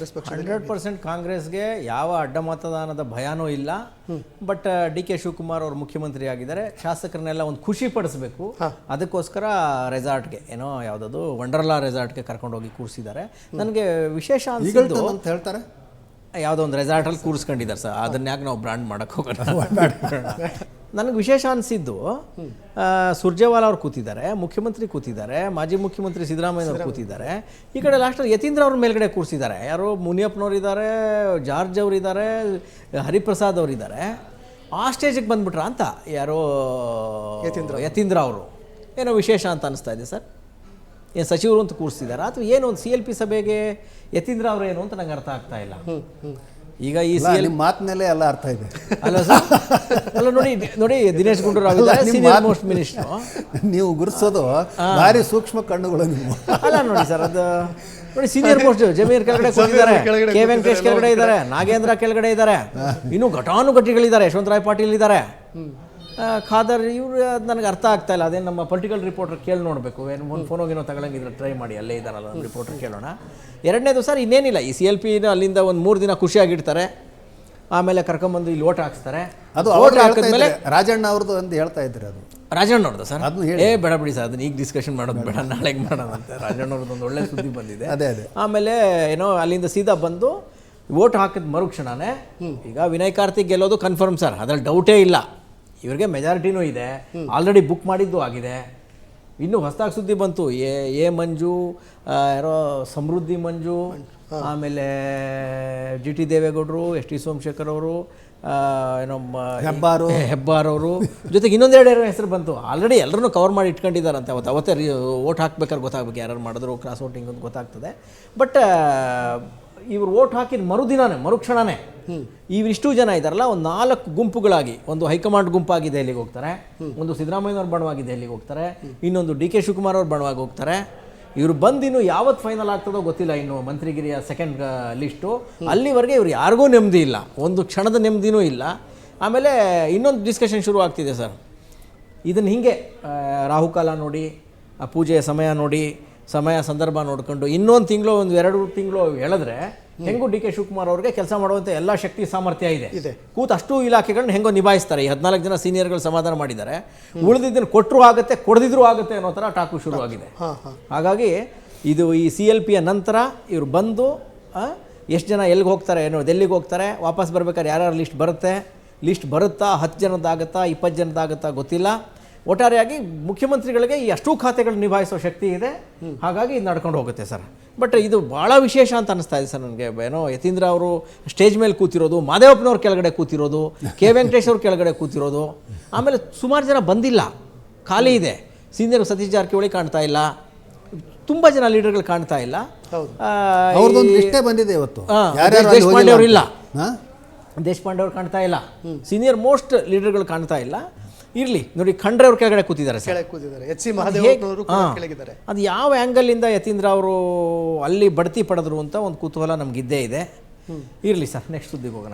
100% ಕಾಂಗ್ರೆಸ್ಗೆ ಯಾವ ಅಡ್ಡ ಮತದಾನದ ಭಯಾನೂ ಇಲ್ಲ. ಬಟ್ ಡಿ ಕೆ ಶಿವಕುಮಾರ್ ಅವರು ಮುಖ್ಯಮಂತ್ರಿ ಆಗಿದ್ದಾರೆ, ಶಾಸಕರನ್ನೆಲ್ಲ ಒಂದು ಖುಷಿ ಪಡಿಸಬೇಕು, ಅದಕ್ಕೋಸ್ಕರ ರೆಸಾರ್ಟ್ಗೆ ಏನೋ ಯಾವುದದು ವಂಡರ್ಲಾ ರೆಸಾರ್ಟ್ಗೆ ಕರ್ಕೊಂಡು ಹೋಗಿ ಕೂರಿಸಿದ್ದಾರೆ. ನನಗೆ ವಿಶೇಷ ಅನಿಸಿದ್ದು ಅಂತ ಹೇಳ್ತಾರೆ, ಯಾವುದೋ ಒಂದು ರೆಸಾರ್ಟಲ್ಲಿ ಕೂರಿಸ್ಕೊಂಡಿದ್ದಾರೆ ಸರ್, ಅದನ್ನ ಯಾಕೆ ನಾವು ಬ್ರ್ಯಾಂಡ್ ಮಾಡೋಕ್ಕೆ ಹೋಗೋಣ. ನನಗೆ ವಿಶೇಷ ಅನಿಸಿದ್ದು ಸುರ್ಜೇವಾಲಾ ಅವ್ರು ಕೂತಿದ್ದಾರೆ, ಮುಖ್ಯಮಂತ್ರಿ ಕೂತಿದ್ದಾರೆ, ಮಾಜಿ ಮುಖ್ಯಮಂತ್ರಿ ಸಿದ್ದರಾಮಯ್ಯ ಅವರು ಕೂತಿದ್ದಾರೆ, ಈ ಕಡೆ ಲಾಸ್ಟಲ್ಲಿ ಯತೀಂದ್ರ ಅವ್ರ ಮೇಲ್ಗಡೆ ಕೂರಿಸಿದ್ದಾರೆ. ಯಾರೋ ಮುನಿಯಪ್ಪನವರಿದ್ದಾರೆ, ಜಾರ್ಜ್ ಅವರಿದ್ದಾರೆ, ಹರಿಪ್ರಸಾದ್ ಅವರಿದ್ದಾರೆ. ಆ ಸ್ಟೇಜಿಗೆ ಬಂದ್ಬಿಟ್ರ ಅಂತ ಯಾರೋ ಯತೀಂದ್ರ ಅವರು ಏನೋ ವಿಶೇಷ ಅಂತ ಅನಿಸ್ತಾ ಇದೆ ಸರ್. ಏನು ಸಚಿವರು ಅಂತ ಕೂರಿಸ್ತಿದ್ದಾರೆ ಅಥವಾ ಏನು ಒಂದು CLP ಸಭೆಗೆ ಯತೀಂದ್ರ ಅವರು ಏನು ಅಂತ ನಂಗೆ ಅರ್ಥ ಆಗ್ತಾ ಇಲ್ಲ. ಈಗ ಈ ಮಾತಿನಲ್ಲೇ ಎಲ್ಲ ಅರ್ಥ ಇದೆ ಅಲ್ಲ ಸರ್. ಅಲ್ಲ ನೋಡಿ ನೋಡಿ, ದಿನೇಶ್ ಗುಂಡೂರಾವ್ ಇದ್ದಾರೆ, ಸೀನಿಯರ್ ಮೋಸ್ಟ್ ಮಿನಿಸ್ಟರ್. ನೀವು ಗುರುಸೋದು ಭಾರಿ ಸೂಕ್ಷ್ಮ ಕಣ್ಣುಗಳು ನೀವು. ಅಲ್ಲ ನೋಡಿ ಸರ್, ಅದು ನೋಡಿ ಸೀನಿಯರ್ ಮೋಸ್ಟ್ ಜಮೀರ್ ಕೆಳಗಡೆ ಕೂತಿದ್ದಾರೆ, ಕೆ ವೆಂಕಟೇಶ್ ಕೆಳಗಡೆ ಇದ್ದಾರೆ, ನಾಗೇಂದ್ರ ಕೆಳಗಡೆ ಇದ್ದಾರೆ, ಇನ್ನೂ ಘಟಾನುಘಟಿಗಳಿದ್ದಾರೆ, ಯಶವಂತರಾಯ್ ಪಾಟೀಲ್ ಇದ್ದಾರೆ, ಖಾದರ್ ಇವರು. ನನಗೆ ಅರ್ಥ ಆಗ್ತಾ ಇಲ್ಲ. ಅದೇನು ನಮ್ಮ ಪೊಲಿಟಿಕಲ್ ರಿಪೋರ್ಟರ್ ಕೇಳಿ ನೋಡಬೇಕು, ಏನು ಒಂದು ಫೋನೋಗೇನೋ ತಗೊಳಂಗಿದ್ರೆ ಟ್ರೈ ಮಾಡಿ, ಅಲ್ಲೇ ಇದ್ದಾರಲ್ಲ ನಮ್ಮ ರಿಪೋರ್ಟರ್ ಕೇಳೋಣ. ಎರಡನೇದು ಸರ್, ಇನ್ನೇನಿಲ್ಲ, ಈ CLP ಅಲ್ಲಿಂದ ಒಂದು 3 ದಿನ ಖುಷಿಯಾಗಿಡ್ತಾರೆ, ಆಮೇಲೆ ಕರ್ಕೊಂಬಂದು ಇಲ್ಲಿ ಓಟ್ ಹಾಕ್ಸ್ತಾರೆ. ಅದು ಓಟ್ ಹಾಕಿದ್ಮೇಲೆ ರಾಜಣ್ಣ ಅವ್ರದ್ದು ಅಂತ ಹೇಳ್ತಾ ಇದ್ರು, ಅದು ರಾಜಣ್ಣ ಅವ್ರದ್ದು ಸರ್. ಬೇಡ ಬಿಡಿ ಸರ್, ಅದನ್ನ ಈಗ ಡಿಸ್ಕಷನ್ ಮಾಡೋದು ಬೇಡ, ನಾಳೆಗೆ ಮಾಡೋಣ ಅಂತ. ರಾಜಣ್ಣ ಅವ್ರದ್ದು ಒಂದು ಒಳ್ಳೆ ಸುದ್ದಿ ಬಂದಿದೆ. ಅದೇ ಆಮೇಲೆ ಏನೋ ಅಲ್ಲಿಂದ ಸೀದಾ ಬಂದು ಓಟ್ ಹಾಕಿದ ಮರುಕ್ಷಣನೇ ಈಗ ವಿನಯ್ ಕಾರ್ತಿಕ್ ಗೆಲ್ಲೋದು ಕನ್ಫರ್ಮ್ ಸರ್, ಅದ್ರಲ್ಲಿ ಡೌಟೇ ಇಲ್ಲ. ಇವ್ರಿಗೆ ಮೆಜಾರಿಟಿನೂ ಇದೆ, ಆಲ್ರೆಡಿ ಬುಕ್ ಮಾಡಿದ್ದು ಆಗಿದೆ. ಇನ್ನು ಹೊಸದಾಗಿ ಸುದ್ದಿ ಬಂತು, ಎ ಮಂಜು, ಯಾರೋ ಸಮೃದ್ಧಿ ಮಂಜು, ಆಮೇಲೆ GT ದೇವೇಗೌಡರು, ST ಸೋಮಶೇಖರ್ ಅವರು, ಏನೋ ಹೆಬ್ಬಾರ್ ಅವರು, ಜೊತೆಗೆ ಇನ್ನೊಂದೆರಡು ಹೆಸರು ಬಂತು. ಆಲ್ರೆಡಿ ಎಲ್ಲರೂ ಕವರ್ ಮಾಡಿ ಇಟ್ಕೊಂಡಿದ್ದಾರಂತೆ. ಅವತ್ತೇ ಓಟ್ ಹಾಕ್ಬೇಕಾದ್ರೆ ಗೊತ್ತಾಗಬೇಕು ಯಾರು ಮಾಡಿದ್ರು, ಕ್ರಾಸ್ ವೋಟಿಂಗ್ ಅಂತ ಗೊತ್ತಾಗ್ತದೆ. ಬಟ್ ಇವರು ಓಟ್ ಹಾಕಿದ ಮರುಕ್ಷಣನೇ ಇವಿಷ್ಟು ಜನ ಇದ್ದಾರಲ್ಲ, ಒಂದು 4 ಗುಂಪುಗಳಾಗಿ, ಒಂದು ಹೈಕಮಾಂಡ್ ಗುಂಪಾಗಿ ದೆಹಲಿಗೆ ಹೋಗ್ತಾರೆ, ಒಂದು ಸಿದ್ದರಾಮಯ್ಯನವ್ರ ಬಣವಾಗಿ ದೆಹಲಿಗೆ ಹೋಗ್ತಾರೆ, ಇನ್ನೊಂದು DK ಶಿವಕುಮಾರ್ ಅವ್ರ ಬಣವಾಗಿ ಹೋಗ್ತಾರೆ. ಇವರು ಬಂದಿನ್ನು ಯಾವತ್ತು ಫೈನಲ್ ಆಗ್ತದೋ ಗೊತ್ತಿಲ್ಲ. ಇನ್ನು ಮಂತ್ರಿಗಿರಿಯ ಸೆಕೆಂಡ್ ಲಿಸ್ಟು, ಅಲ್ಲಿವರೆಗೆ ಇವ್ರು ಯಾರಿಗೂ ನೆಮ್ಮದಿ ಇಲ್ಲ, ಒಂದು ಕ್ಷಣದ ನೆಮ್ಮದಿನೂ ಇಲ್ಲ. ಆಮೇಲೆ ಇನ್ನೊಂದು ಡಿಸ್ಕಷನ್ ಶುರು ಆಗ್ತಿದೆ ಸರ್, ಇದನ್ನು ಹೀಗೆ ರಾಹುಕಾಲ ನೋಡಿ, ಆ ಪೂಜೆಯ ಸಮಯ ನೋಡಿ, ಸಮಯ ಸಂದರ್ಭ ನೋಡ್ಕೊಂಡು ಇನ್ನೊಂದು ತಿಂಗಳು, ಒಂದು 2 ತಿಂಗಳು ಹೇಳಿದ್ರೆ ಹೆಂಗೂ DK ಶಿವಕುಮಾರ್ ಅವ್ರಿಗೆ ಕೆಲಸ ಮಾಡುವಂಥ ಎಲ್ಲ ಶಕ್ತಿ ಸಾಮರ್ಥ್ಯ ಇದೆ. ಕೂತು ಅಷ್ಟು ಇಲಾಖೆಗಳನ್ನ ಹೆಂಗೋ ನಿಭಾಯಿಸ್ತಾರೆ. ಈ 14 ಜನ ಸೀನಿಯರ್ಗಳು ಸಮಾಧಾನ ಮಾಡಿದ್ದಾರೆ. ಉಳಿದಿದ್ದನ್ನು ಕೊಟ್ಟರು ಆಗುತ್ತೆ, ಕೊಡದಿದ್ರೂ ಆಗುತ್ತೆ ಅನ್ನೋ ಥರ ಟಾಕು ಶುರುವಾಗಿದೆ. ಹಾಗಾಗಿ ಇದು ಈ CLPಯ ನಂತರ ಇವರು ಬಂದು ಎಷ್ಟು ಜನ ಎಲ್ಲಿಗೆ ಹೋಗ್ತಾರೆ, ಏನೋ ಡೆಲ್ಲಿಗೆ ಹೋಗ್ತಾರೆ, ವಾಪಸ್ ಬರ್ಬೇಕಾದ್ರೆ ಯಾರ್ಯಾರು ಲಿಸ್ಟ್ ಬರುತ್ತಾ, 10 ಜನದ್ದಾಗುತ್ತಾ, 20 ಜನದ್ದಾಗುತ್ತಾ ಗೊತ್ತಿಲ್ಲ. ಒಟ್ಟಾರೆಯಾಗಿ ಮುಖ್ಯಮಂತ್ರಿಗಳಿಗೆ ಈ ಅಷ್ಟೂ ಖಾತೆಗಳು ನಿಭಾಯಿಸೋ ಶಕ್ತಿ ಇದೆ. ಹಾಗಾಗಿ ಇದು ನಡ್ಕೊಂಡು ಹೋಗುತ್ತೆ ಸರ್. ಬಟ್ ಇದು ಭಾಳ ವಿಶೇಷ ಅಂತ ಅನಿಸ್ತಾ ಇದೆ ಸರ್ ನನಗೆ. ಏನೋ ಯತೀಂದ್ರ ಅವರು ಸ್ಟೇಜ್ ಮೇಲೆ ಕೂತಿರೋದು, ಮಾದೇವಪ್ಪನವ್ರ ಕೆಳಗಡೆ ಕೂತಿರೋದು, ಕೆ ವೆಂಕಟೇಶ್ ಅವ್ರ ಕೆಳಗಡೆ ಕೂತಿರೋದು, ಆಮೇಲೆ ಸುಮಾರು ಜನ ಬಂದಿಲ್ಲ, ಖಾಲಿ ಇದೆ. ಸೀನಿಯರ್ ಸತೀಶ್ ಜಾರಕಿಹೊಳಿ ಕಾಣ್ತಾ ಇಲ್ಲ, ತುಂಬ ಜನ ಲೀಡರ್ಗಳು ಕಾಣ್ತಾ ಇಲ್ಲ. ಬಂದಿದೆ ಇವತ್ತು. ದೇಶಪಾಂಡೆ ಅವರು ಇಲ್ಲ, ದೇಶಪಾಂಡೆ ಅವ್ರು ಕಾಣ್ತಾ ಇಲ್ಲ, ಸೀನಿಯರ್ ಮೋಸ್ಟ್ ಲೀಡರ್ಗಳು ಕಾಣ್ತಾ ಇಲ್ಲ. ಇರ್ಲಿ ನೋಡಿ, ಖಂಡ್ರೆ ಅವ್ರ ಕೆಳಗಡೆ ಕೂತಿದ್ದಾರೆ ಸರ್. ಅದು ಯಾವ ಆ್ಯಂಗಲಿಂದ ಯತೀಂದ್ರ ಅವರು ಅಲ್ಲಿ ಬಡ್ತಿ ಪಡೆದ್ರು ಅಂತ ಒಂದು ಕುತೂಹಲ ನಮಗಿದ್ದೇ ಇದೆ. ಇರಲಿ ಸರ್, ನೆಕ್ಸ್ಟ್ ಸುದ್ದಿಗೆ ಹೋಗೋಣ.